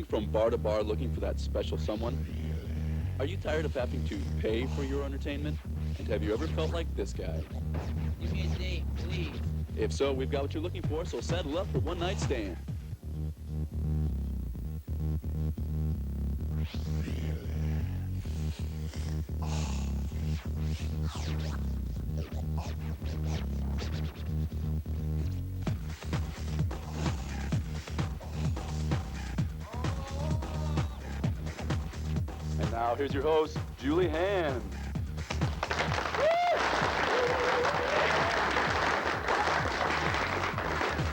going from bar to bar looking for that special someone? Are you tired of having to pay for your entertainment? And have you ever felt like this guy? Give me a date, please. If so, we've got what you're looking for, so saddle up for One Night Stand. And now here's your host, Julie Hand.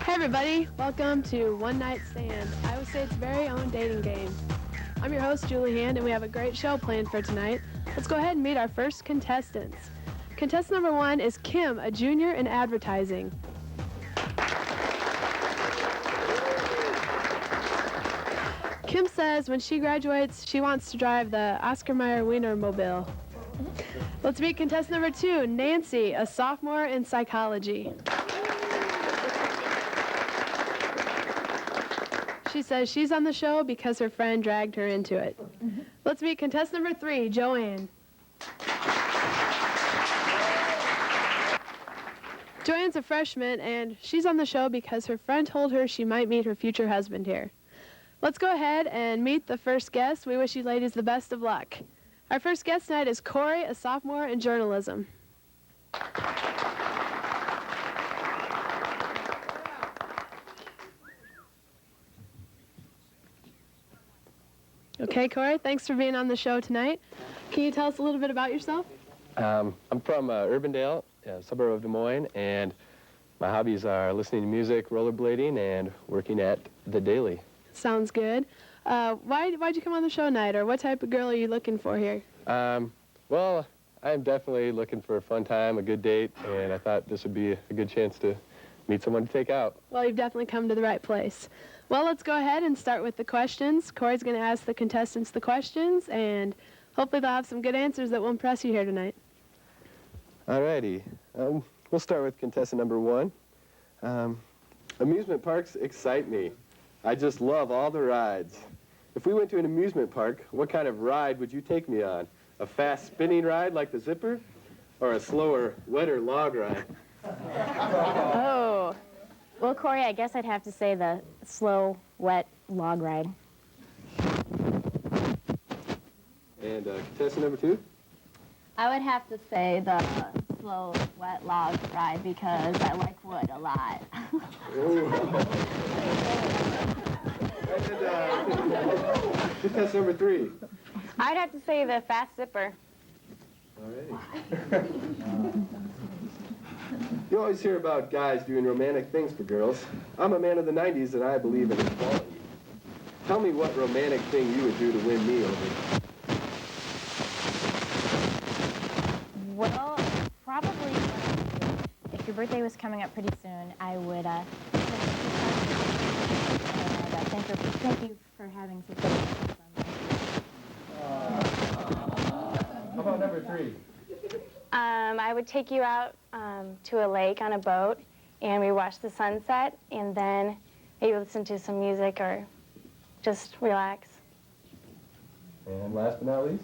Hey everybody, welcome to One Night Stand, Iowa State's very own dating game. I'm your host, Julie Hand, and we have a great show planned for tonight. Let's go ahead and meet our first contestants. Contestant number 1 is Kim, a junior in advertising. Kim says when she graduates, she wants to drive the Oscar Mayer Wienermobile. Let's meet contestant number 2, Nancy, a sophomore in psychology. She says she's on the show because her friend dragged her into it. Let's meet contestant number 3, Joanne. Joanne's a freshman, and she's on the show because her friend told her she might meet her future husband here. Let's go ahead and meet the first guest. We wish you ladies the best of luck. Our first guest tonight is Corey, a sophomore in journalism. Okay, Corey, thanks for being on the show tonight. Can you tell us a little bit about yourself? I'm from Urbandale, a suburb of Des Moines, and my hobbies are listening to music, rollerblading, and working at The Daily. Sounds good. Why'd you come on the show tonight, or what type of girl are you looking for here? Well, I'm definitely looking for a fun time, a good date, and I thought this would be a good chance to meet someone to take out. Well, you've definitely come to the right place. Well, let's go ahead and start with the questions. Corey's going to ask the contestants the questions, and hopefully they'll have some good answers that will impress you here tonight. Alrighty. We'll start with contestant number 1. Amusement parks excite me. I just love all the rides. If we went to an amusement park, what kind of ride would you take me on? A fast spinning ride like the Zipper, or a slower, wetter log ride? Oh. Well, Corey, I guess I'd have to say the slow, wet log ride. And contestant number 2? I would have to say the slow, wet log ride because I like wood a lot. And contestant number 3? I'd have to say the fast zipper. Alrighty. You always hear about guys doing romantic things for girls. I'm a man of the 90s and I believe in equality. Tell me what romantic thing you would do to win me over. Well, probably if your birthday was coming up pretty soon, I would thank you for having such a good How about number 3? I would take you out to a lake on a boat, and we watch the sunset, and then maybe listen to some music or just relax. And last but not least?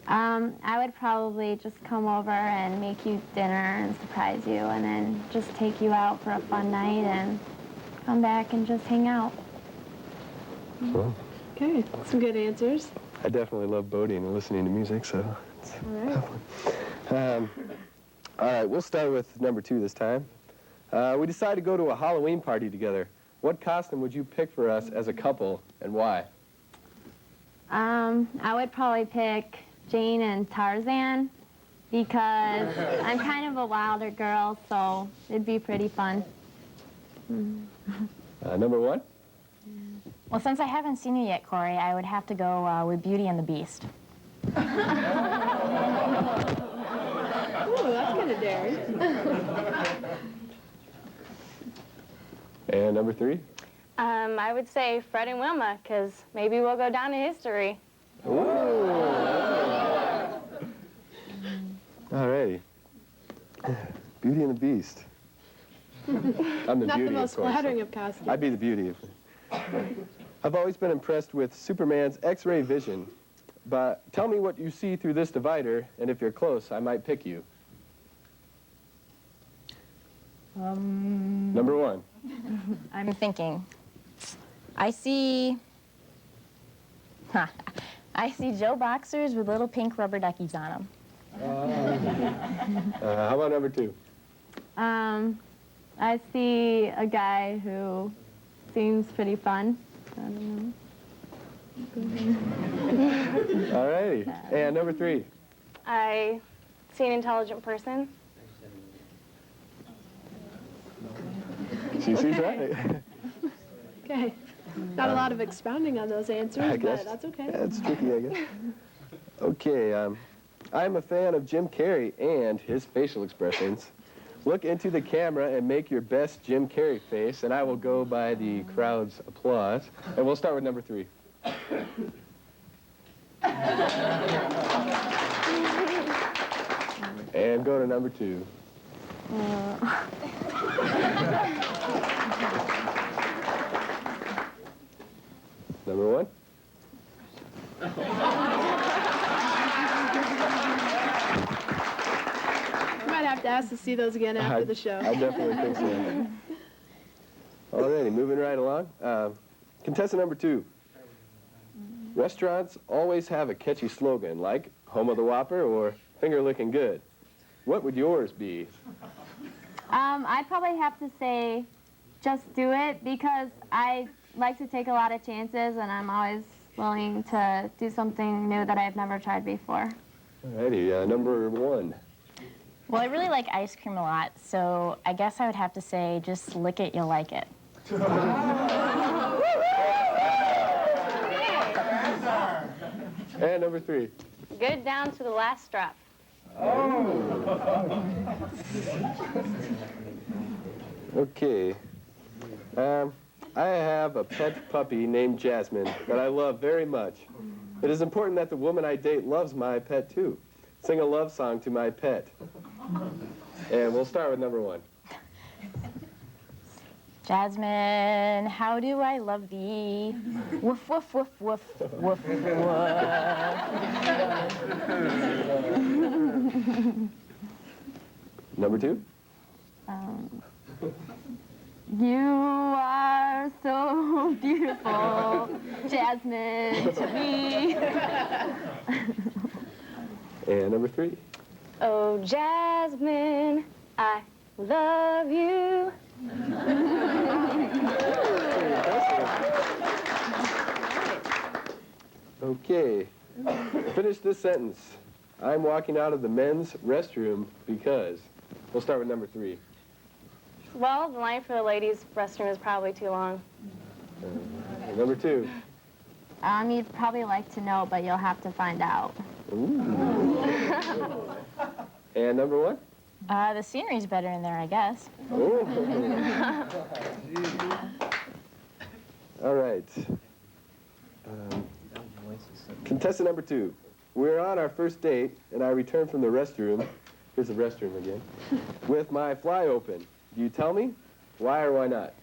I would probably just come over and make you dinner and surprise you, and then just take you out for a fun night and come back and just hang out. Well, Okay, some good answers. I definitely love boating and listening to music, so it's All right. all right, we'll start with number 2 this time. We decided to go to a Halloween party together. What costume would you pick for us as a couple, and why? I would probably pick Jane and Tarzan because I'm kind of a wilder girl, so it'd be pretty fun. Number 1? Well, since I haven't seen you yet, Corey, I would have to go with Beauty and the Beast. Ooh, that's kind of daring. And number 3? I would say Fred and Wilma, because maybe we'll go down in history. Ooh. All righty. Beauty and the Beast. I'm the Not beauty, the most of course. flattering of costumes. I'd be the beauty. I've always been impressed with Superman's X-ray vision, but tell me what you see through this divider, and if you're close, I might pick you. Number one. I'm thinking. I see Joe boxers with little pink rubber duckies on them. How about number two? I see a guy who seems pretty fun. I don't know. All righty. And number three. I see an intelligent person. She sees right. Okay. Not a lot of expounding on those answers, I guess. but that's okay. Yeah, it's tricky, I guess. Okay, I'm a fan of Jim Carrey and his facial expressions. Look into the camera and make your best Jim Carrey face, and I will go by the crowd's applause. And we'll start with number three. And go to number two. Number one. You might have to ask to see those again after the show. I definitely think so. Alrighty, moving right along. Contestant number two. Restaurants always have a catchy slogan like home of the Whopper or finger licking good. What would yours be? I'd probably have to say just do it because I like to take a lot of chances and I'm always willing to do something new that I've never tried before. Alrighty, number one. Well, I really like ice cream a lot, so I guess I would have to say just lick it, you'll like it. And number three. Good down to the last drop. Okay. I have a pet puppy named Jasmine that I love very much. It is important that the woman I date loves my pet too. Sing a love song to my pet. And we'll start with number one. Jasmine, how do I love thee? Woof, woof, woof, woof, woof, woof. Number two. You are so beautiful, Jasmine, to me. And number three. Oh, Jasmine, I love you. Okay. Finish this sentence. I'm walking out of the men's restroom because. We'll start with number three. Well, the line for the ladies' restroom is probably too long. Number two. You'd probably like to know, but you'll have to find out. Ooh. And number one. The scenery's better in there, I guess. Oh. All right. Contestant number two. We're on our first date, and I return from the restroom. Here's the restroom again. With my fly open. Do you tell me? Why or why not?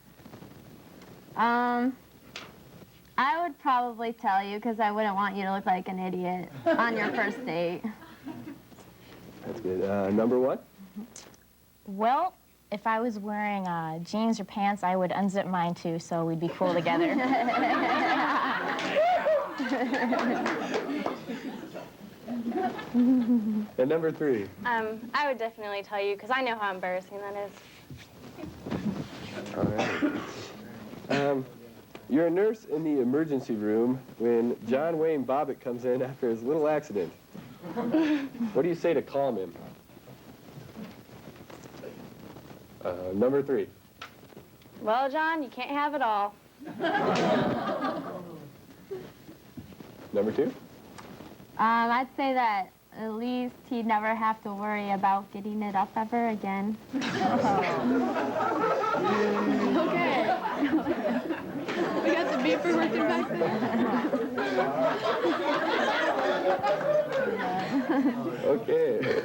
I would probably tell you because I wouldn't want you to look like an idiot on your first date. That's good. Number one. Well, if I was wearing jeans or pants, I would unzip mine too, so we'd be cool together. And number three. I would definitely tell you because I know how embarrassing that is. All right. You're a nurse in the emergency room when John Wayne Bobbitt comes in after his little accident. What do you say to calm him? Number three. Well, John, you can't have it all. Number two. I'd say that at least he'd never have to worry about getting it up ever again. Okay. We got the beeper working back there. Okay.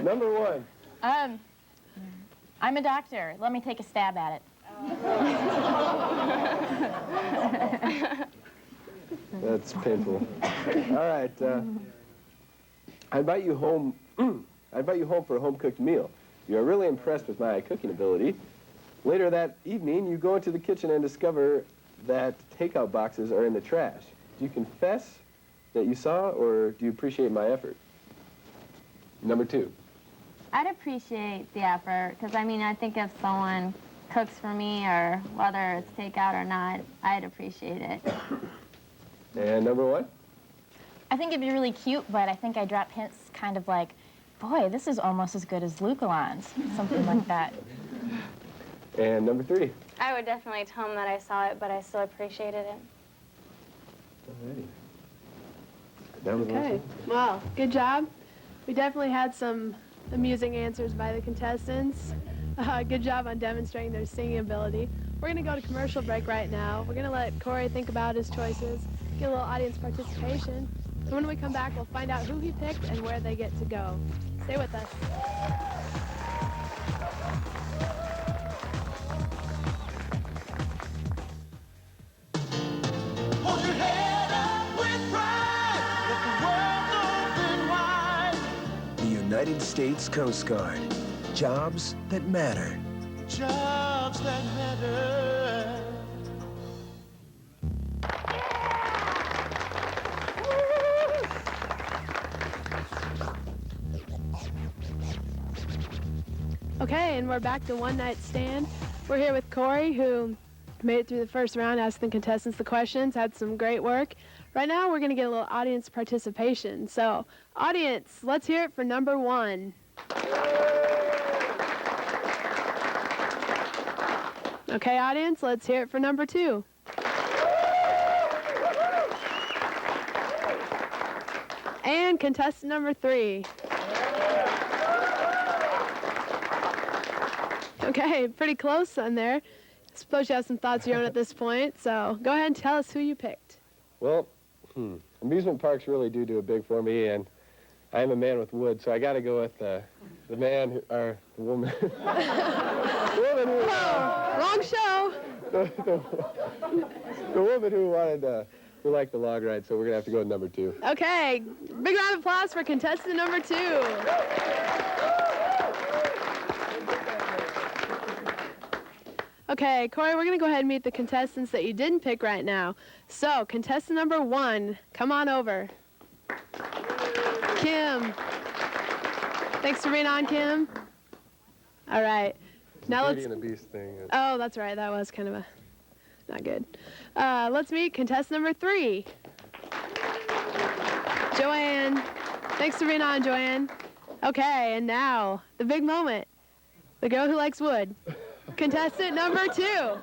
Number one. I'm a doctor. Let me take a stab at it. That's painful. All right. I invite you home. I invite you home for a home-cooked meal. You are really impressed with my cooking ability. Later that evening, you go into the kitchen and discover that takeout boxes are in the trash. Do you confess that you saw, or do you appreciate my effort? Number 2. I'd appreciate the effort, because I mean, I think if someone cooks for me, or whether it's takeout or not, I'd appreciate it. And number 1? I think it'd be really cute, but I think I drop hints kind of like, boy, this is almost as good as Luke-Alon's, something like that. And number 3? I would definitely tell him that I saw it, but I still appreciated it. Alrighty. That was Okay. Wow, good job. We definitely had some amusing answers by the contestants. Good job on demonstrating their singing ability. We're going to go to commercial break right now. We're going to let Corey think about his choices, get a little audience participation. And when we come back, we'll find out who he picked and where they get to go. Stay with us. Hold your head up with pride. Let the world open wide. The United States Coast Guard. Jobs that matter. Jobs that matter. Okay, and we're back to One Night Stand. We're here with Corey, who made it through the first round, asking the contestants the questions, had some great work. Right now, we're going to get a little audience participation. So, audience, let's hear it for number 1. Okay, audience, let's hear it for number 2. And contestant number 3. Okay, pretty close on there. I suppose you have some thoughts of your own at this point, so go ahead and tell us who you picked. Well, amusement parks really do it big for me, and I am a man with wood, so I got to go with the man, or the woman. The woman who, Wrong show. the woman who liked the log ride, so we're going to have to go with number 2. Okay, big round of applause for contestant number 2. Okay, Corey, we're going to go ahead and meet the contestants that you didn't pick right now. So, contestant number 1, come on over. Kim. Thanks for being on, Kim. All right. Now Beauty and the Beast thing. Oh, that's right. That was kind of not good. Let's meet contestant number 3. Joanne. Thanks for being on, Joanne. Okay, and now, the big moment. The girl who likes wood. Contestant number 2.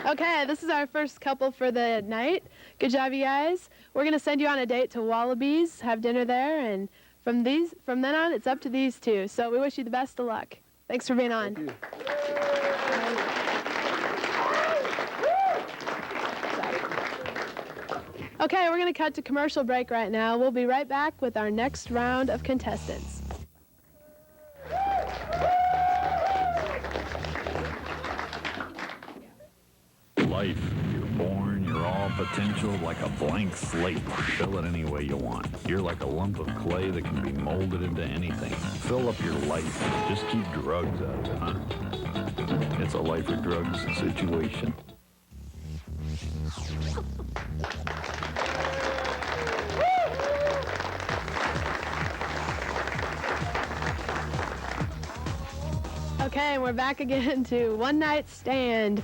Okay, this is our first couple for the night. Good job, you guys. We're going to send you on a date to Wallabies, have dinner there, and from then on, it's up to these two. So we wish you the best of luck. Thanks for being on. Thank you. Okay, we're going to cut to commercial break right now. We'll be right back with our next round of contestants. Life. You're born, you're all potential, like a blank slate. Fill it any way you want. You're like a lump of clay that can be molded into anything. Fill up your life. Just keep drugs out of it, huh? It's a life or drugs situation. Okay, and we're back again to One Night Stand.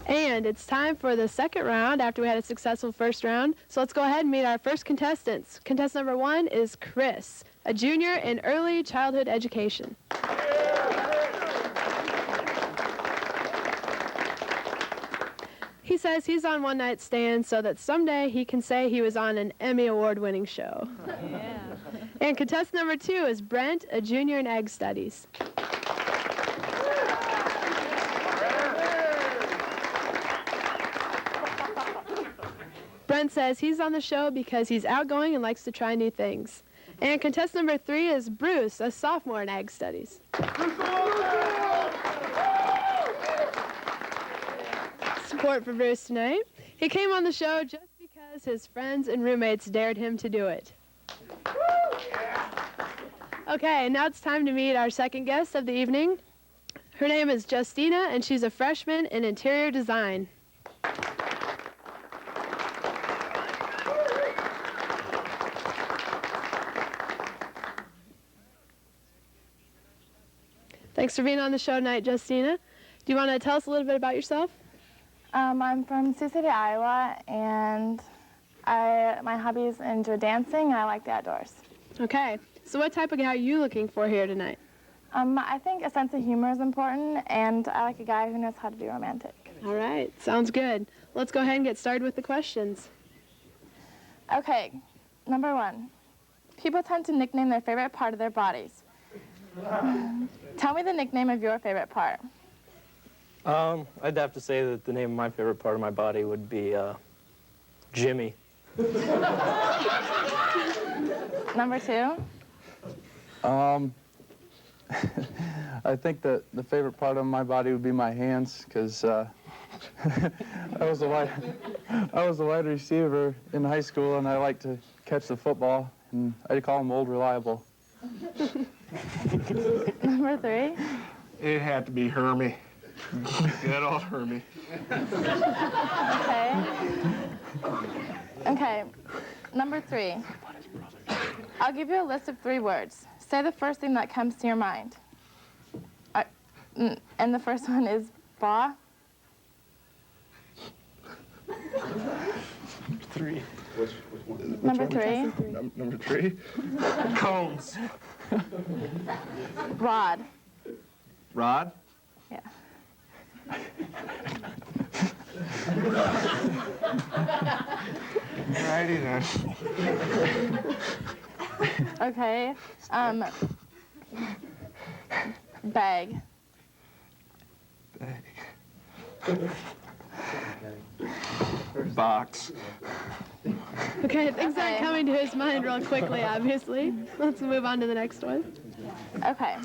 And it's time for the second round after we had a successful first round. So let's go ahead and meet our first contestants. Contestant number 1 is Chris, a junior in early childhood education. He says he's on One Night Stand so that someday he can say he was on an Emmy Award-winning show. Yeah. And contestant number 2 is Brent, a junior in Ag Studies. Brent says he's on the show because he's outgoing and likes to try new things. And contestant number 3 is Bruce, a sophomore in Ag Studies. Support for Bruce tonight. He came on the show just because his friends and roommates dared him to do it. Okay, now it's time to meet our second guest of the evening. Her name is Justina, and she's a freshman in interior design. Thanks for being on the show tonight, Justina. Do you want to tell us a little bit about yourself? I'm from Sioux City, Iowa, and my hobby is enjoy dancing, and I like the outdoors. Okay, so what type of guy are you looking for here tonight? I think a sense of humor is important, and I like a guy who knows how to be romantic. All right, sounds good. Let's go ahead and get started with the questions. Okay, number 1. People tend to nickname their favorite part of their bodies. Tell me the nickname of your favorite part. I'd have to say that the name of my favorite part of my body would be Jimmy. Number 2. I think that the favorite part of my body would be my hands, because I was a wide receiver in high school, and I like to catch the football, and I call them Old Reliable. Number 3. It had to be Hermie. Good old Hermie. Okay. Number 3. I'll give you a list of 3 words. Say the first thing that comes to your mind. And the first one is ba. 3. Which one? Number 3. Number 3. Cones. Rod. Rod? Yeah. Alrighty then. Okay. Bag. Box. Okay, things aren't coming to his mind real quickly, obviously. Let's move on to the next one. Okay.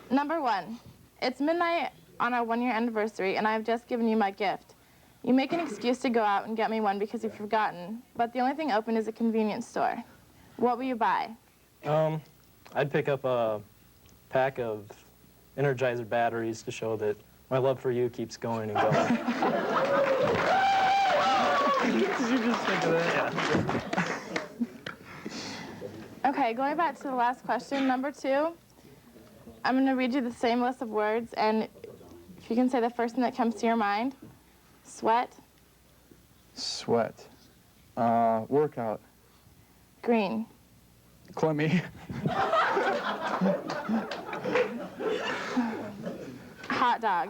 Number 1. It's midnight on our 1-year anniversary, and I've just given you my gift. You make an excuse to go out and get me one because you've forgotten, but the only thing open is a convenience store. What will you buy? I'd pick up a pack of Energizer batteries to show that my love for you keeps going and going. Did you just think of that? Yeah. Okay, going back to the last question, number 2. I'm going to read you the same list of words, and if you can say the first thing that comes to your mind. Sweat. Sweat. Workout. Green. Clemmy. Hot dog.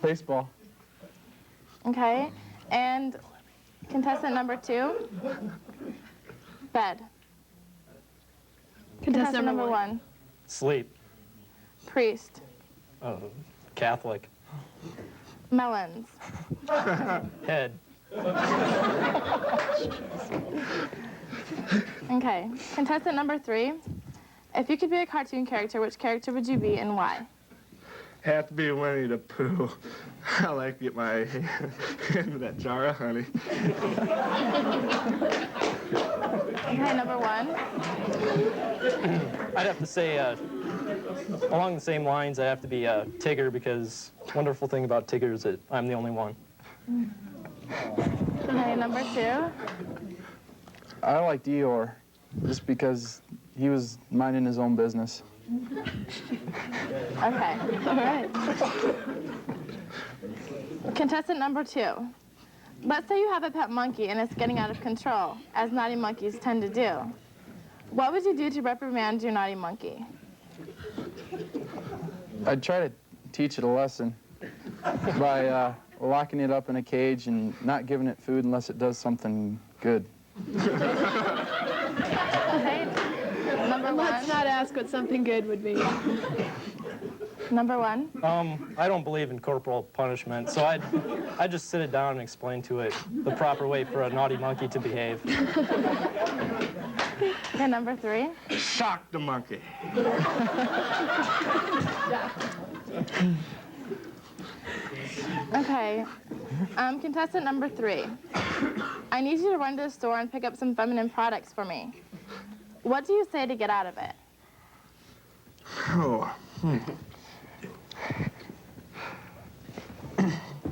Baseball. Okay, and contestant number 2. Bed. Contestant number 1. Sleep. Priest. Catholic. Melons. Head. Okay, contestant number 3. If you could be a cartoon character, which character would you be and why? Have to be Winnie the Pooh. I like to get my hand into that jar of honey. Okay, number 1. I'd have to say, along the same lines, I'd have to be Tigger, because the wonderful thing about Tigger is that I'm the only one. Okay, number 2. I like Dior, just because he was minding his own business. Okay, all right. Contestant number 2. Let's say you have a pet monkey and it's getting out of control, as naughty monkeys tend to do. What would you do to reprimand your naughty monkey? I'd try to teach it a lesson by locking it up in a cage and not giving it food unless it does something good. Okay. Number 1. Let's not ask what something good would be. Number 1. I don't believe in corporal punishment, so I'd just sit it down and explain to it the proper way for a naughty monkey to behave. Okay, number 3. Shock the monkey. Okay, contestant number 3. I need you to run to the store and pick up some feminine products for me. What do you say to get out of it? Oh.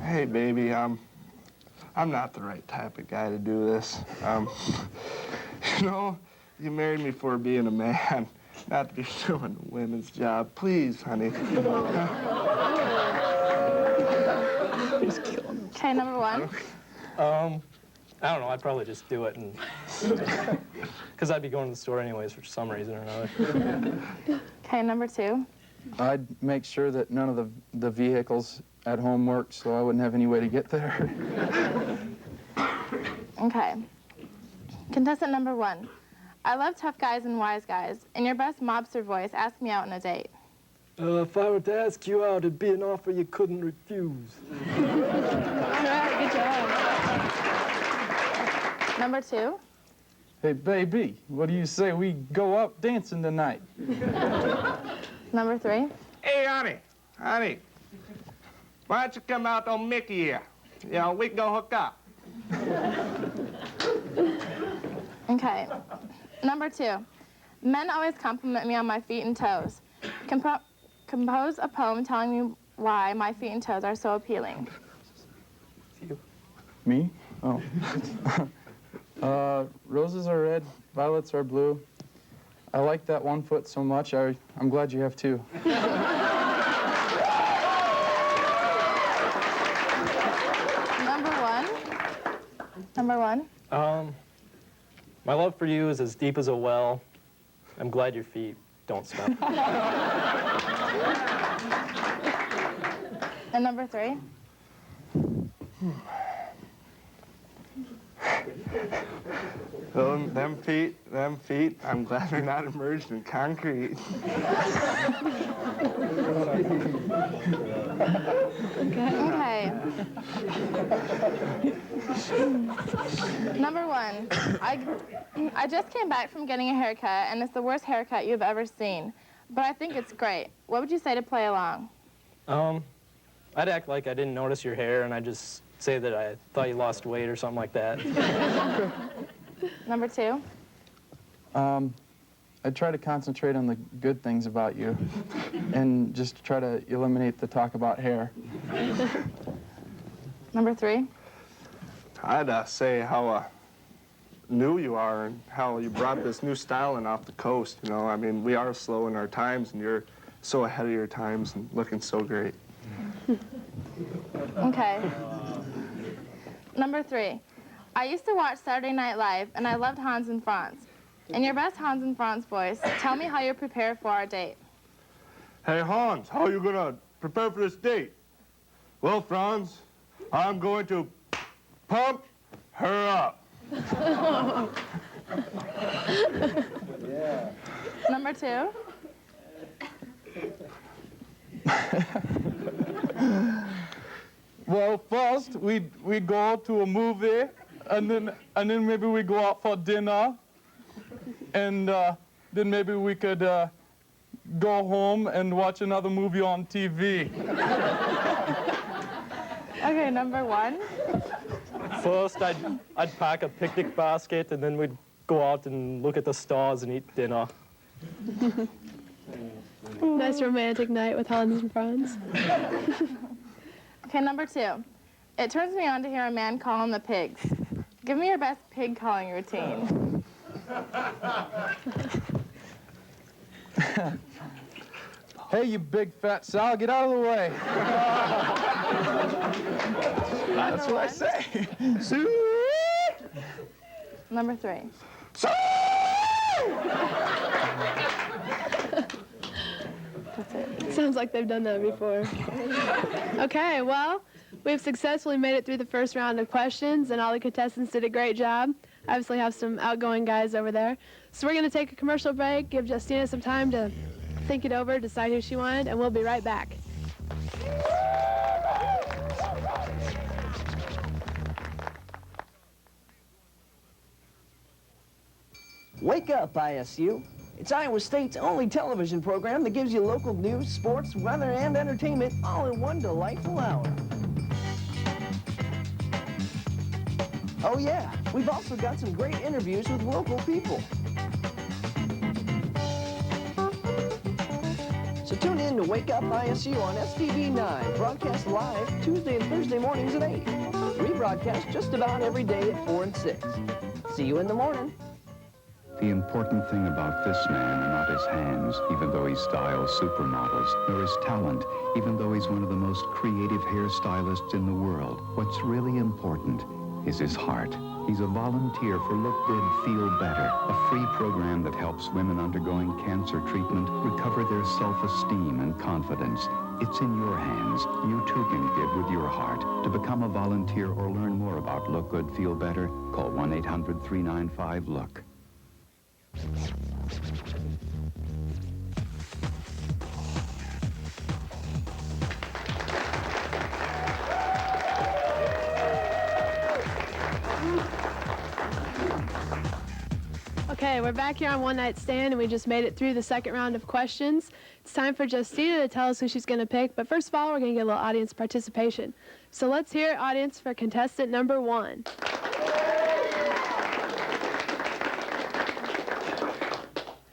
Hey, baby, I'm not the right type of guy to do this. You know, you married me for being a man, not to be doing a women's job. Please, honey. Okay, number 1. I don't know, I'd probably just do it, and because I'd be going to the store anyways for some reason or another. Okay, number 2. I'd make sure that none of the vehicles at home worked, so I wouldn't have any way to get there. Okay. Contestant number 1. I love tough guys and wise guys. In your best mobster voice, ask me out on a date. If I were to ask you out, it'd be an offer you couldn't refuse. All right, good job. Number 2. Hey, baby, what do you say we go out dancing tonight? Number 3. Hey, honey, why don't you come out on Mickey here? You know, we can go hook up. Okay. Number 2. Men always compliment me on my feet and toes. Compose a poem telling me why my feet and toes are so appealing. Me? Oh. Roses are red, violets are blue. I like that 1 foot so much, I'm glad you have 2. Number 1. My love for you is as deep as a well. I'm glad your feet don't smell. And number 3. Them feet, I'm glad they're not immersed in concrete. Okay. Number 1. I just came back from getting a haircut, and it's the worst haircut you've ever seen. But I think it's great. What would you say to play along? I'd act like I didn't notice your hair, and I'd just say that I thought you lost weight or something like that. Number 2. I'd try to concentrate on the good things about you and just try to eliminate the talk about hair. Number 3. I'd say how new you are and how you brought this new style in off the coast, you know. I mean, we are slow in our times, and you're so ahead of your times and looking so great. Okay. Number 3. I used to watch Saturday Night Live, and I loved Hans and Franz. In your best Hans and Franz voice, tell me how you prepare for our date. Hey, Hans, how are you going to prepare for this date? Well, Franz, I'm going to pump her up. Number 2. Well, first we go to a movie, and then maybe we go out for dinner, and then maybe we could go home and watch another movie on TV. Okay, number 1. First, I'd pack a picnic basket, and then we'd go out and look at the stars and eat dinner. Nice romantic night with Hans and Franz. Okay, number 2. It turns me on to hear a man call on the pigs. Give me your best pig calling routine. Hey, you big fat sow, get out of the way. That's what I say. Number 3. That's it. Sounds like they've done that before. Okay, well, we've successfully made it through the first round of questions, and all the contestants did a great job. Obviously have some outgoing guys over there. So we're going to take a commercial break, give Justina some time to think it over, decide who she wanted, and we'll be right back. Wake Up, ISU. It's Iowa State's only television program that gives you local news, sports, weather, and entertainment all in one delightful hour. Oh yeah, we've also got some great interviews with local people. So tune in to Wake Up ISU on STV9, broadcast live Tuesday and Thursday mornings at 8. Rebroadcast just about every day at 4 and 6. See you in the morning. The important thing about this man are not his hands, even though he styles supermodels, nor his talent, even though he's one of the most creative hairstylists in the world. What's really important is his heart. He's a volunteer for Look Good, Feel Better, a free program that helps women undergoing cancer treatment recover their self-esteem and confidence. It's in your hands. You too can give with your heart. To become a volunteer or learn more about Look Good, Feel Better, call 1-800-395-LOOK. Okay, we're back here on One Night Stand, and we just made it through the second round of questions. It's time for Justina to tell us who she's going to pick, but first of all, we're going to get a little audience participation. So let's hear audience for contestant number 1.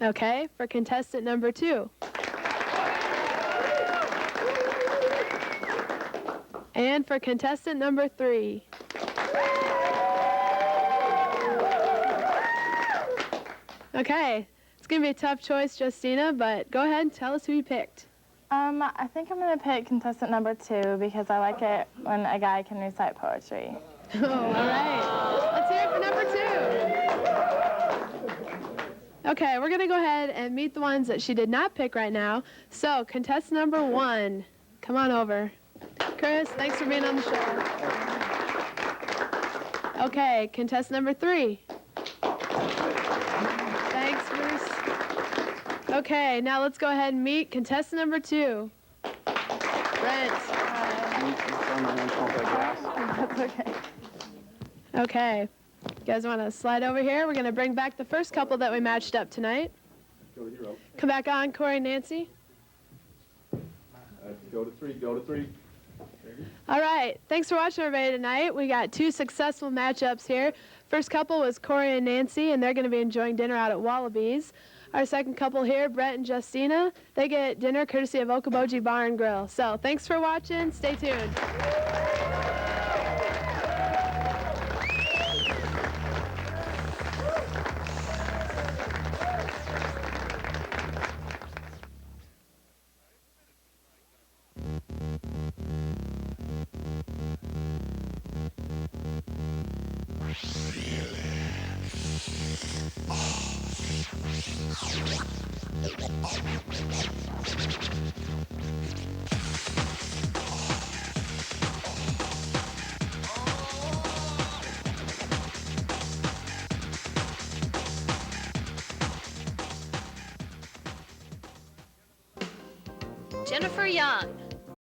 Okay, for contestant number 2. And for contestant number 3. Okay, it's going to be a tough choice, Justina, but go ahead and tell us who you picked. I think I'm going to pick contestant number 2 because I like it when a guy can recite poetry. Oh, all right. Let's hear it for number 2. Okay, we're going to go ahead and meet the ones that she did not pick right now. So, contestant number 1, come on over. Chris, thanks for being on the show. Okay, contestant number 3. Thanks, Bruce. Okay, now let's go ahead and meet contestant number 2. Brent. That's okay. Okay. You guys want to slide over here? We're going to bring back the first couple that we matched up tonight. Come back on, Corey and Nancy. Go to 3, go to 3. All right. Thanks for watching, everybody, tonight. We got 2 successful matchups here. First couple was Corey and Nancy, and they're going to be enjoying dinner out at Wallabies. Our second couple here, Brett and Justina, they get dinner courtesy of Okoboji Bar and Grill. So thanks for watching. Stay tuned. Jennifer Young,